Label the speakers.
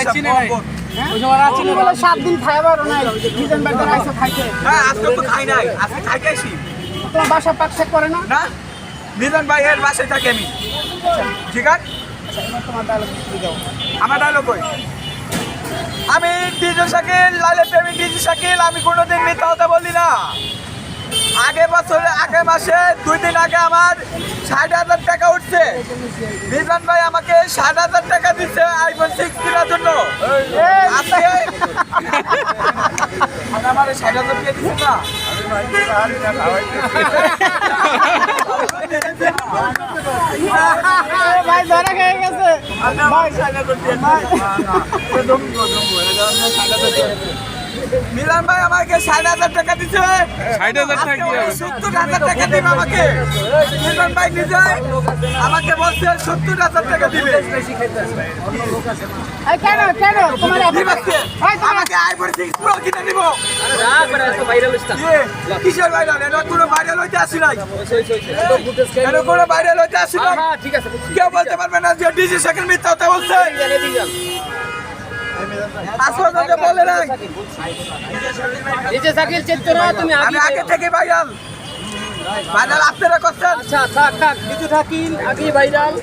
Speaker 1: 7 দিন খাইবার নাই মিজান ভাই তো আইসা খাইতে।
Speaker 2: হ্যাঁ আজকে তো খাই নাই, আজকে খাইতেছি
Speaker 1: তোমার বাসা পাক চেক করে না?
Speaker 2: না। মিজান ভাই এর বাসায় থাকি আমি, ঠিক আছে?
Speaker 1: আচ্ছা এবার তোমার ডায়লগ দাও।
Speaker 2: আমার ডায়লগ কই? আমি ডিজে শাকিল, লাইলে প্রেমী ডিজে শাকিল, আমি কোনোদিন মিথ্যা কথা বলি না। আগের মাসে 2 দিন আগে আমার 60,000 টাকা উঠছে। মিজান ভাই আমাকে 60,000 টাকা দিচ্ছে আইফোন 6 কেনার জন্য। আজকে আমার 60,000 দিয়ে দিচ্ছে না।
Speaker 1: ভাই ধরা খেয়ে গেছে।
Speaker 2: মিলান ভাই আমাকে 60,000 টাকা দিচ্ছে।
Speaker 3: 60,000 টাকা কি হবে?
Speaker 2: 70,000 টাকা দিবে আমাকে। মিলান ভাই নিজে আমাকে বলছে 70,000 টাকা দিবে।
Speaker 1: এই কেন তোমার
Speaker 2: দিবাকে আমাকে আইফোন 6 প্রো কিনে দিব। কিসের ভাইরাল? এটা কোনো ভাইরাল হইতে আসি নাই। এটা কোনো ভাইরাল হইতে আসি নাই। কেউ বলতে পারবে না যে ডিজে শাকিল মিথ্যা কথা বলছে। আসলে বলে নাই
Speaker 1: ডিজে শাকিল চিত্র তুমি
Speaker 2: আমি আগে থেকে ভাইরাল আপনারা করছেন।
Speaker 1: আচ্ছা থাক ডিজে শাকিল আগে ভাইরাল।